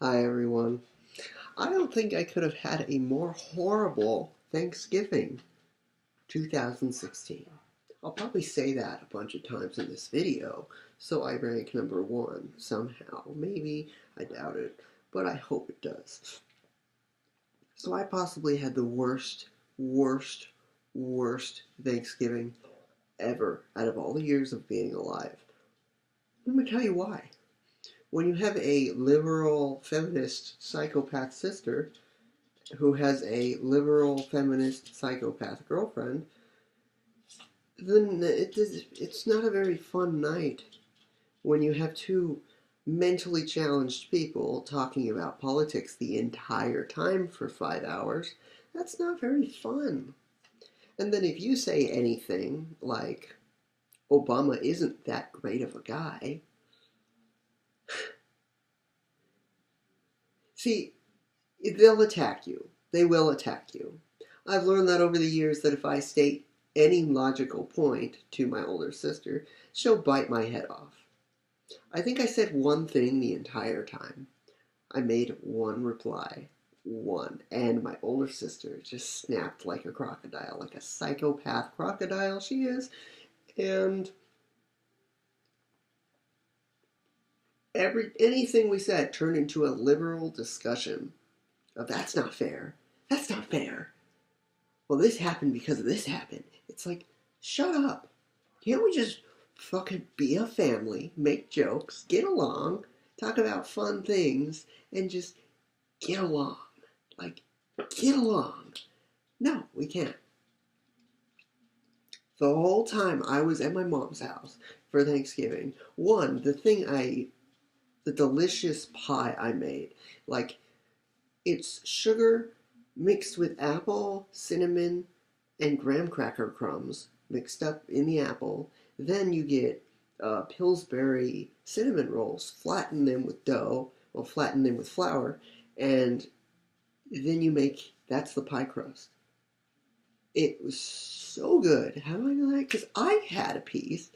Hi everyone. I don't think I could have had a more horrible Thanksgiving 2016. I'll probably say that a bunch of times in this video, so I rank number one somehow. Maybe, I doubt it, but I hope it does. So I possibly had the worst Thanksgiving ever out of all the years of being alive. Let me tell you why. When you have a liberal feminist psychopath sister who has a liberal feminist psychopath girlfriend, then it's not a very fun night when you have two mentally challenged people talking about politics the entire time for 5 hours. That's not very fun. And then if you say anything like, Obama isn't that great of a guy, see, they'll attack you. They will attack you. I've learned that over the years that if I state any logical point to my older sister, she'll bite my head off. I think I said one thing the entire time. I made one reply. One. And my older sister just snapped like a crocodile, like a psychopath crocodile she is. And anything we said turned into a liberal discussion of that's not fair. That's not fair. Well, this happened because this happened. It's like, shut up. Can't we just fucking be a family, make jokes, get along, talk about fun things, and just get along? Like, get along. No, we can't. The whole time I was at my mom's house for Thanksgiving, the delicious pie I made, like, it's sugar mixed with apple, cinnamon, and graham cracker crumbs mixed up in the apple. Then you get Pillsbury cinnamon rolls, flatten them with dough, or flatten them with flour, and then that's the pie crust. It was so good. How do I know that? Because I had a piece,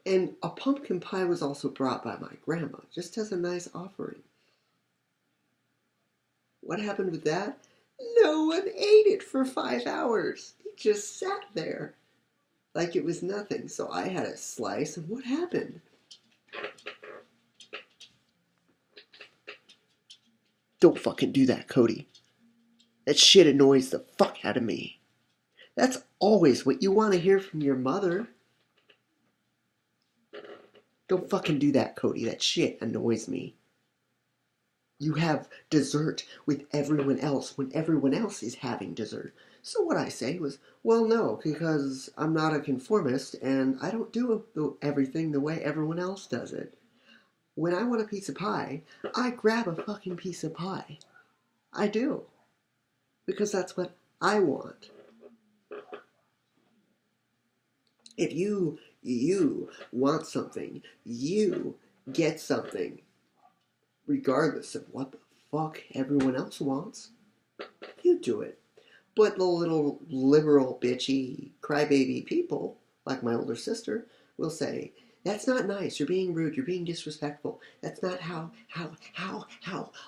and a pumpkin pie was also brought by my grandma, just as a nice offering. What happened with that? No one ate it for 5 hours. It just sat there like it was nothing. So I had a slice, and what happened? Don't fucking do that, Cody. That shit annoys the fuck out of me. That's always what you want to hear from your mother. Don't fucking do that, Cody. That shit annoys me. You have dessert with everyone else when everyone else is having dessert. So what I say was, well, no, because I'm not a conformist and I don't do everything the way everyone else does it. When I want a piece of pie, I grab a fucking piece of pie. I do. Because that's what I want. If you want something, you get something. Regardless of what the fuck everyone else wants, you do it. But the little liberal, bitchy, crybaby people, like my older sister, will say, that's not nice, you're being rude, you're being disrespectful. That's not how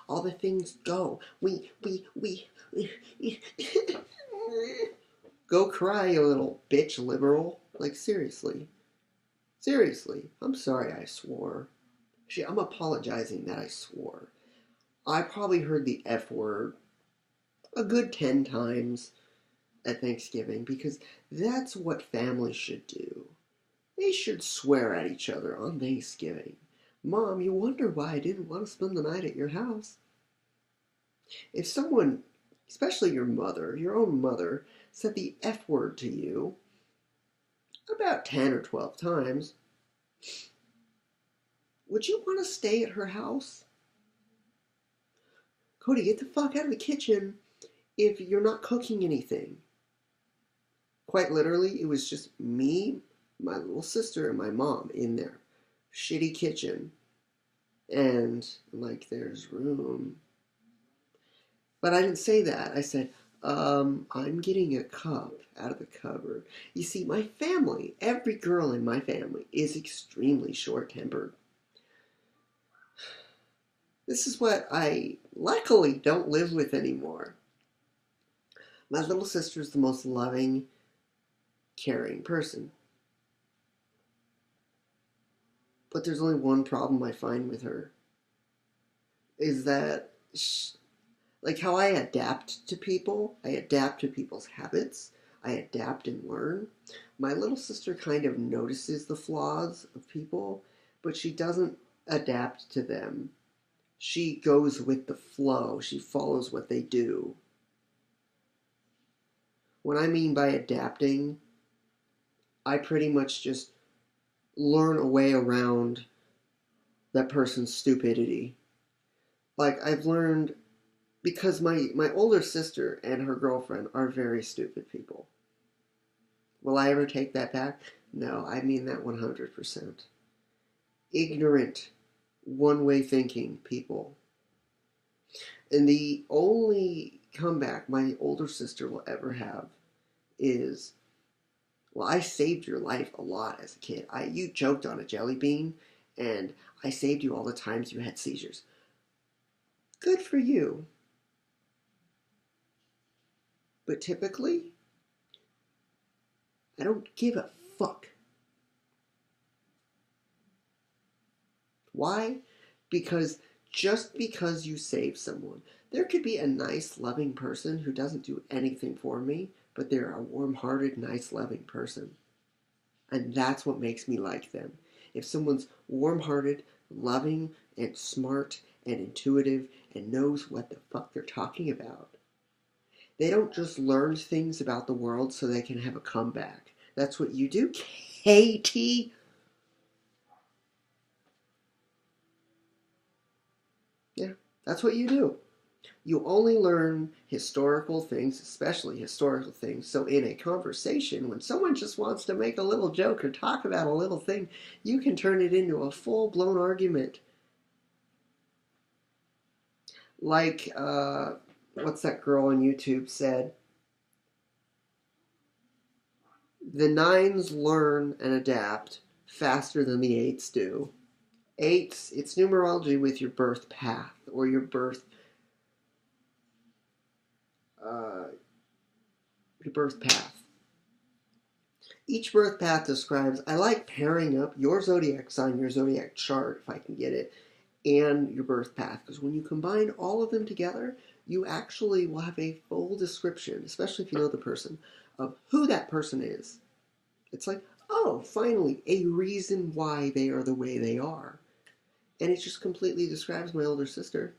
all the things go. Go cry, you little bitch liberal. Like, seriously. Seriously. I'm sorry I swore. Actually, I'm apologizing that I swore. I probably heard the F word a good 10 times at Thanksgiving because that's what families should do. They should swear at each other on Thanksgiving. Mom, you wonder why I didn't want to spend the night at your house. If someone, especially your mother, your own mother, said the F word to you about 10 or 12 times, would you want to stay at her house? Cody, get the fuck out of the kitchen if you're not cooking anything. Quite literally, it was just me, my little sister, and my mom in their shitty kitchen. And, like, there's room. But I didn't say that. I said, I'm getting a cup out of the cupboard. You see, my family, every girl in my family, is extremely short-tempered. This is what I luckily don't live with anymore. My little sister is the most loving, caring person. But there's only one problem I find with her is that, like how I adapt to people, I adapt to people's habits, I adapt and learn. My little sister kind of notices the flaws of people, but she doesn't adapt to them. She goes with the flow, she follows what they do. What I mean by adapting, I pretty much just learn a way around that person's stupidity. Like I've learned because my older sister and her girlfriend are very stupid people. Will I ever take that back? No, I mean that 100%. Ignorant, one-way thinking people. And the only comeback my older sister will ever have is, well, I saved your life a lot as a kid. You choked on a jelly bean, and I saved you all the times you had seizures. Good for you. But typically, I don't give a fuck. Why? Because just because you save someone, there could be a nice, loving person who doesn't do anything for me, but they're a warm-hearted, nice, loving person. And that's what makes me like them. If someone's warm-hearted, loving, and smart, and intuitive, and knows what the fuck they're talking about. They don't just learn things about the world so they can have a comeback. That's what you do, Katie. Yeah, that's what you do. You only learn historical things, especially historical things. So in a conversation, when someone just wants to make a little joke or talk about a little thing, you can turn it into a full-blown argument. Like, what's that girl on YouTube said? The nines learn and adapt faster than the eights do. Eights, it's numerology with your birth path or your uh, birth path. Each birth path describes, I like pairing up your zodiac sign, your zodiac chart, if I can get it, and your birth path. Because when you combine all of them together, you actually will have a full description, especially if you know the person, of who that person is. It's like, oh, finally, a reason why they are the way they are. And it just completely describes my older sister.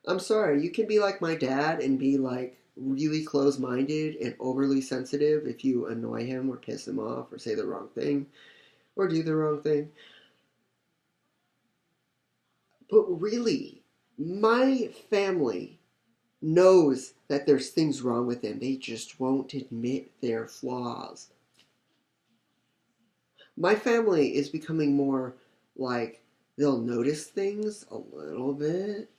I'm sorry, you can be like my dad and be like really close-minded and overly sensitive if you annoy him or piss him off or say the wrong thing or do the wrong thing. But really, my family knows that there's things wrong with them. They just won't admit their flaws. My family is becoming more like they'll notice things a little bit,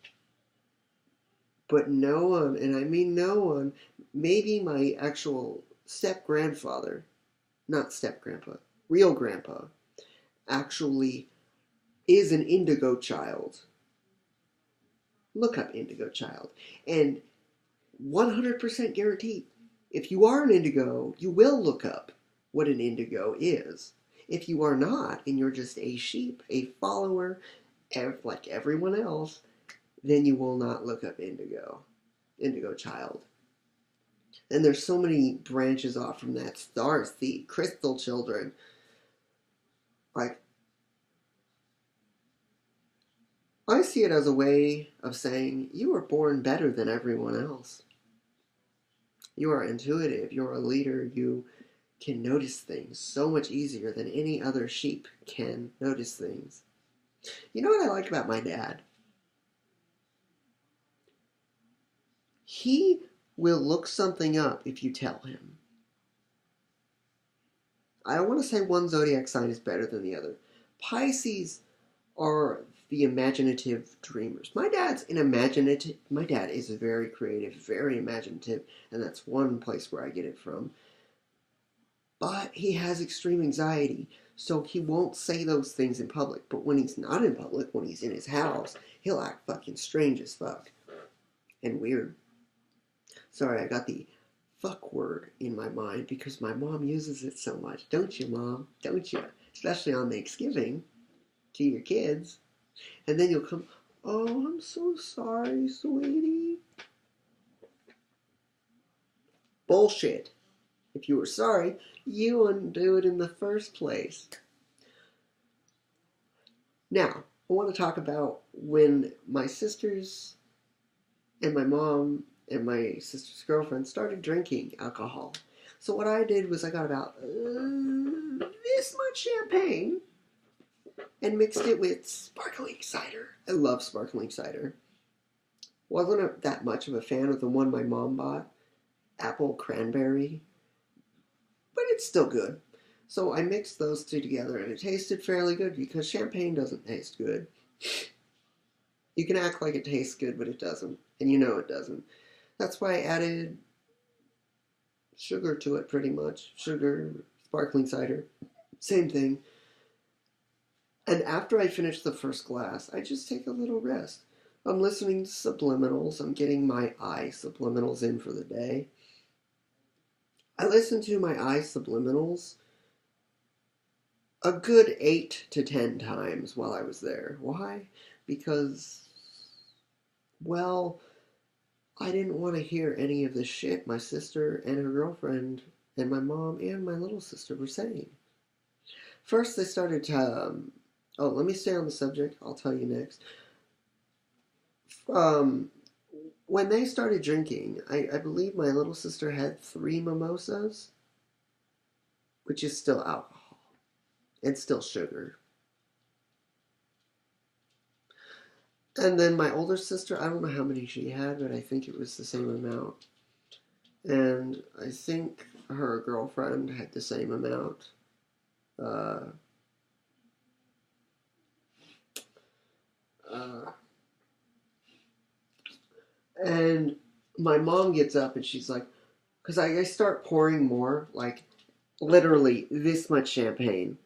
but no one, and I mean no one, maybe my actual step-grandfather, not step-grandpa, real grandpa, actually is an indigo child. Look up indigo child. And 100% guaranteed, if you are an indigo, you will look up what an indigo is. If you are not, and you're just a sheep, a follower, like everyone else, then you will not look up indigo child. And there's so many branches off from that. Stars, the crystal children. Like, I see it as a way of saying, you were born better than everyone else. You are intuitive, you're a leader, you can notice things so much easier than any other sheep can notice things. You know what I like about my dad? He will look something up if you tell him. I don't want to say one zodiac sign is better than the other. Pisces are the imaginative dreamers. My dad is very creative, very imaginative, and that's one place where I get it from. But he has extreme anxiety. So he won't say those things in public. But when he's not in public, when he's in his house, he'll act fucking strange as fuck. And weird. Sorry, I got the fuck word in my mind because my mom uses it so much. Don't you, Mom? Don't you? Especially on Thanksgiving to your kids. And then you'll come, oh, I'm so sorry, sweetie. Bullshit. If you were sorry, you wouldn't do it in the first place. Now, I want to talk about when my sisters and my mom and my sister's girlfriend started drinking alcohol. So what I did was I got about this much champagne and mixed it with sparkling cider. I love sparkling cider. Wasn't that much of a fan of the one my mom bought, apple cranberry, but it's still good. So I mixed those two together and it tasted fairly good because champagne doesn't taste good. You can act like it tastes good, but it doesn't. And you know it doesn't. That's why I added sugar to it pretty much. Sugar, sparkling cider, same thing. And after I finish the first glass, I just take a little rest. I'm listening to subliminals. I'm getting my eye subliminals in for the day. I listened to my eye subliminals a good 8 to 10 times while I was there. Why? Because, well, I didn't want to hear any of the shit my sister and her girlfriend and my mom and my little sister were saying. First, they started to, let me stay on the subject. I'll tell you next. When they started drinking, I believe my little sister had 3 mimosas, which is still alcohol. And still sugar. And then my older sister, I don't know how many she had, but I think it was the same amount. And I think her girlfriend had the same amount. And my mom gets up and she's like, because I start pouring more, like literally this much champagne.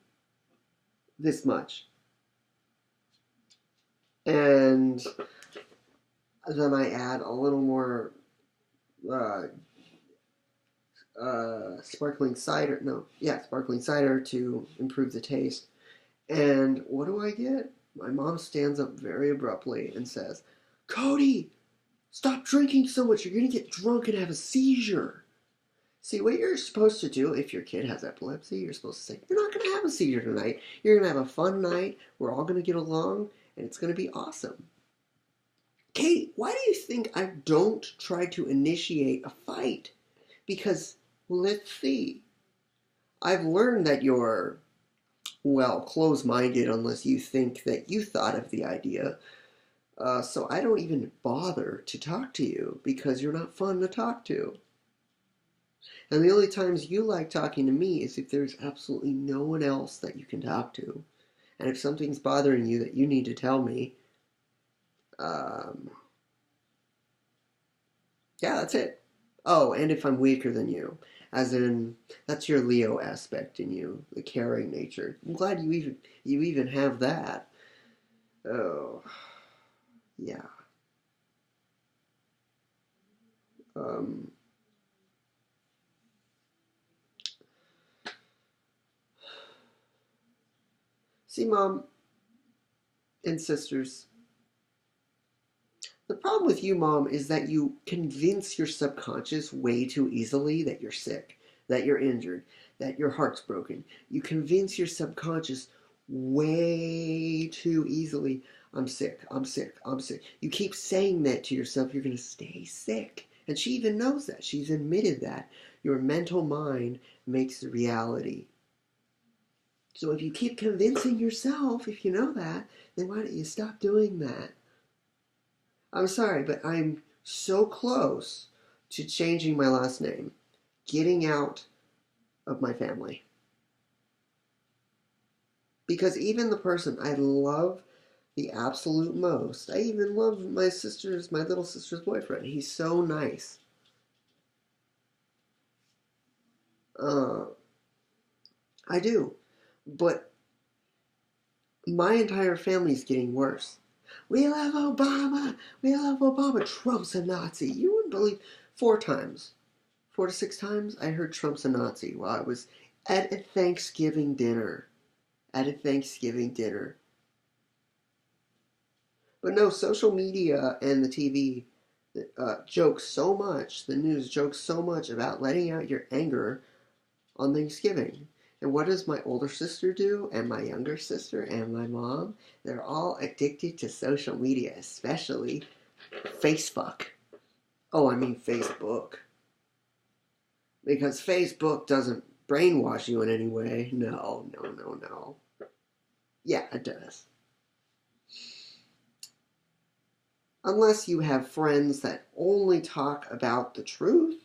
This much. And then I add a little more sparkling cider. Sparkling cider to improve the taste. And what do I get? My mom stands up very abruptly and says, Cody, stop drinking so much. You're going to get drunk and have a seizure. See, what you're supposed to do if your kid has epilepsy, you're supposed to say, you're not going to have a seizure tonight. You're going to have a fun night. We're all going to get along, and it's going to be awesome. Kate, why do you think I don't try to initiate a fight? Because, well, let's see. I've learned that you're, well, close-minded unless you think that you thought of the idea. So I don't even bother to talk to you because you're not fun to talk to. And the only times you like talking to me is if there's absolutely no one else that you can talk to. And if something's bothering you that you need to tell me, yeah, that's it. Oh, and if I'm weaker than you. As in, that's your Leo aspect in you, the caring nature. I'm glad you even have that. Oh, yeah. See, Mom and sisters, the problem with you, Mom, is that you convince your subconscious way too easily that you're sick, that you're injured, that your heart's broken. You convince your subconscious way too easily, I'm sick, I'm sick, I'm sick. You keep saying that to yourself, you're going to stay sick. And she even knows that. She's admitted that. Your mental mind makes the reality. So if you keep convincing yourself, if you know that, then why don't you stop doing that? I'm sorry, but I'm so close to changing my last name, getting out of my family. Because even the person I love the absolute most, I even love my little sister's boyfriend. He's so nice. I do. But my entire family's getting worse. We love Obama. We love Obama. Trump's a Nazi. You wouldn't believe 4 times, 4 to 6 times, I heard Trump's a Nazi while I was at a Thanksgiving dinner. At a Thanksgiving dinner. But no, social media and the TV jokes so much, the news jokes so much about letting out your anger on Thanksgiving. And what does my older sister do? And my younger sister and my mom? They're all addicted to social media, especially Facebook. Oh, I mean Facebook. Because Facebook doesn't brainwash you in any way. No, no, no, no. Yeah, it does. Unless you have friends that only talk about the truth.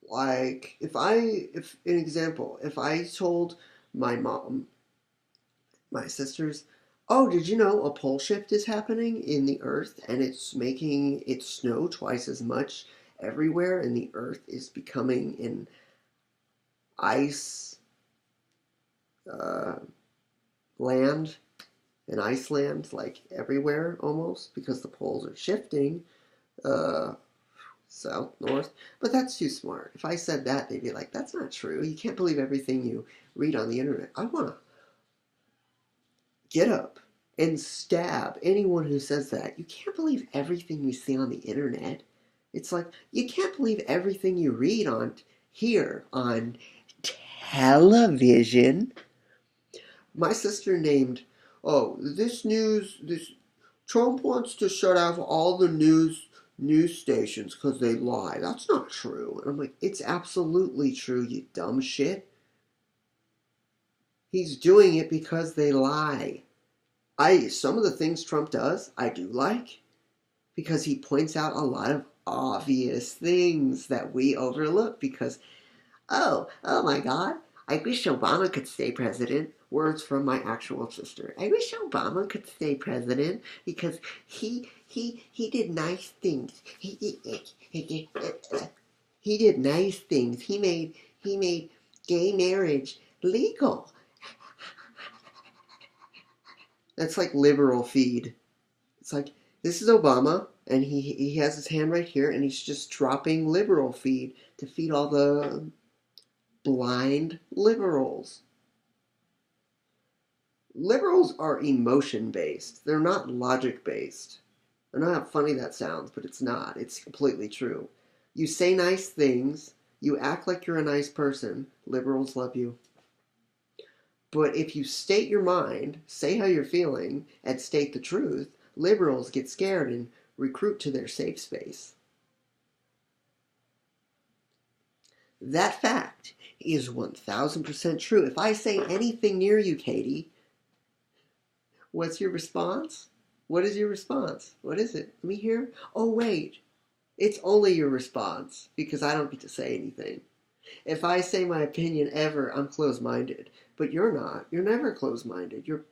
Like, if an example, if I told my mom, my sisters, oh, did you know a pole shift is happening in the earth and it's making it snow twice as much everywhere and the earth is becoming an ice uh, land, an iceland, like everywhere almost, because the poles are shifting uh, south, north. But that's too smart. If I said that, they'd be like, that's not true. You can't believe everything you read on the internet. I want to get up and stab anyone who says that. You can't believe everything you see on the internet. It's like, you can't believe everything you read on here on television. My sister named, oh, this Trump wants to shut off all the news stations because they lie. That's not true. And I'm like, it's absolutely true, you dumb shit. He's doing it because they lie. Some of the things Trump does, I do like, because he points out a lot of obvious things that we overlook because, oh my God, I wish Obama could stay president. Words from my actual sister. I wish Obama could stay president because he did nice things. He did nice things. He made gay marriage legal. That's like liberal feed. It's like, this is Obama, and he has his hand right here, and he's just dropping liberal feed to feed all the blind liberals. Liberals are emotion based. They're not logic based. I know how funny that sounds, but it's not. It's completely true. You say nice things, you act like you're a nice person, liberals love you. But if you state your mind, say how you're feeling, and state the truth, liberals get scared and recruit to their safe space. That fact is 1000% true. If I say anything near you, Katie, what's your response? What is your response? What is it? Let me hear. Oh, wait. It's only your response because I don't get to say anything. If I say my opinion ever, I'm closed-minded. But you're not. You're never closed-minded. You're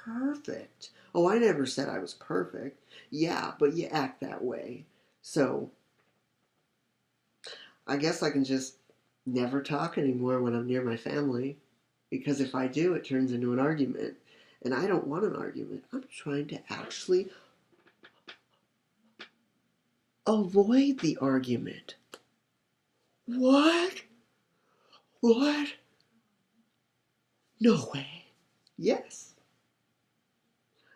perfect. Oh, I never said I was perfect. Yeah, but you act that way. So, I guess I can just never talk anymore when I'm near my family. Because if I do, it turns into an argument. And I don't want an argument. I'm trying to actually avoid the argument. What? What? No way. Yes.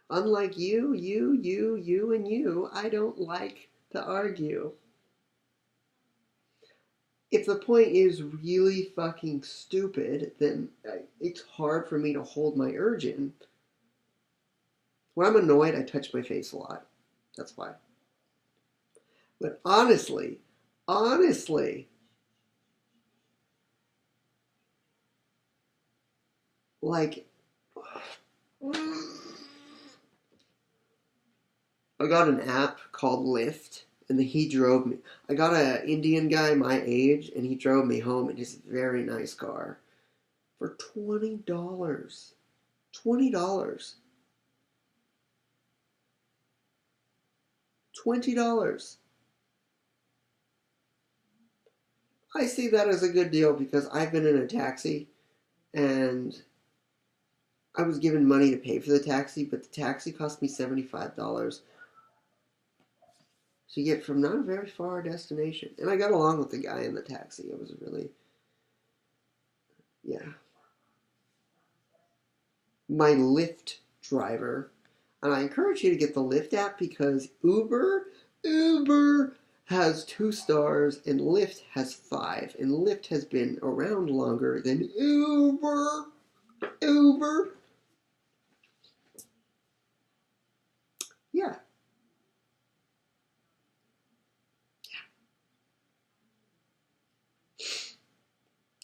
Unlike you, and you, I don't like to argue. If the point is really fucking stupid, then it's hard for me to hold my urge in. When I'm annoyed, I touch my face a lot. That's why. But honestly, like, I got an app called Lyft, and he drove me. I got an Indian guy my age, and he drove me home in his very nice car for $20. $20. $20. I see that as a good deal because I've been in a taxi and I was given money to pay for the taxi, but the taxi cost me $75 to get from not a very far destination. And I got along with the guy in the taxi. It was really, yeah. My Lyft driver, and I encourage you to get the Lyft app because Uber has 2 stars and Lyft has 5, and Lyft has been around longer than Uber. Yeah.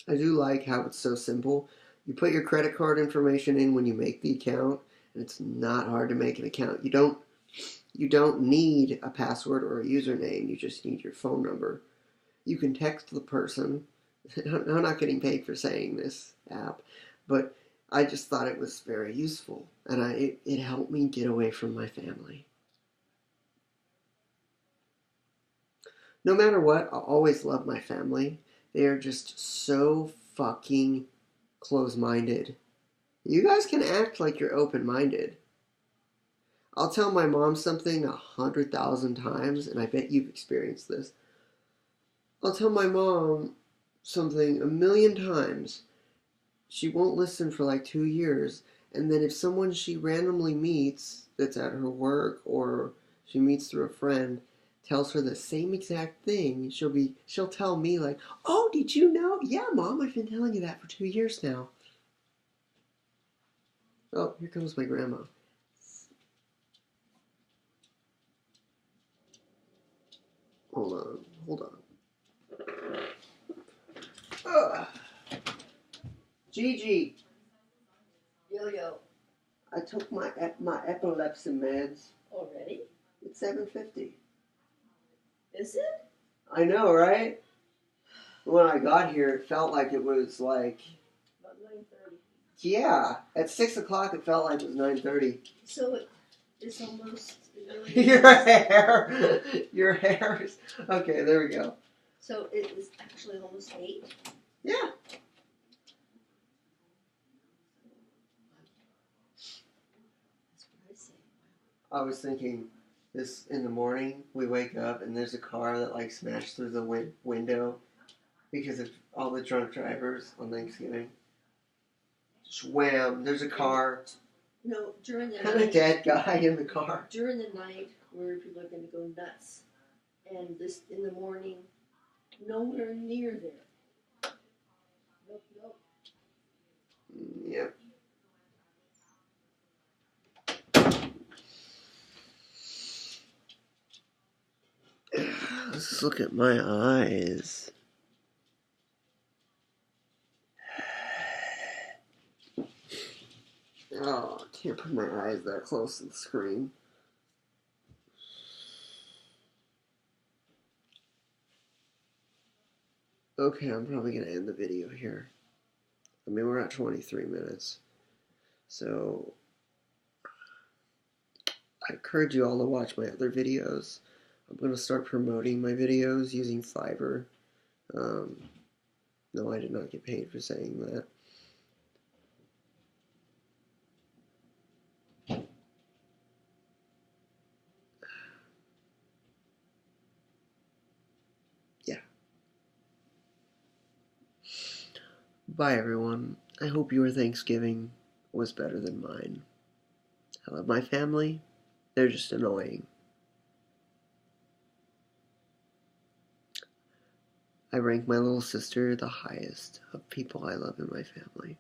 I do like how it's so simple. You put your credit card information in when you make the account, and it's not hard to make an account. You don't need a password or a username. You just need your phone number. You can text the person. I'm not getting paid for saying this app, but I just thought it was very useful, and it helped me get away from my family. No matter what, I'll always love my family. They are just so fucking close-minded. You guys can act like you're open-minded. I'll tell my mom something 100,000 times, and I bet you've experienced this. I'll tell my mom something 1,000,000 times. She won't listen for like 2 years, and then if someone she randomly meets that's at her work or she meets through a friend tells her the same exact thing, she'll tell me like, "Oh, did you know? Yeah, Mom, I've been telling you that for 2 years now." Oh, here comes my grandma. Hold on. Ugh. Gigi, Yo. I took my epilepsy meds. Already? It's 7:50. Is it? I know, right? When I got here, it felt like it was like, About 9:30. yeah, at 6 o'clock it felt like it was 9:30. So it's almost... Your hair is, okay, there we go. So it is actually almost 8? Yeah. That's what I say. I was thinking this in the morning, we wake up and there's a car that like smashed through the window because of all the drunk drivers on Thanksgiving. Just wham, there's a car. No, during the And a dead guy in the car. During the night, where people are going to go nuts. And this in the morning, nowhere near there. Nope. Yep. Let's look at my eyes. Oh, I can't put my eyes that close to the screen. Okay, I'm probably going to end the video here. I mean, we're at 23 minutes. So, I encourage you all to watch my other videos. I'm going to start promoting my videos using Fiverr. No, I did not get paid for saying that. Yeah. Bye, everyone. I hope your Thanksgiving was better than mine. I love my family. They're just annoying. I rank my little sister the highest of people I love in my family.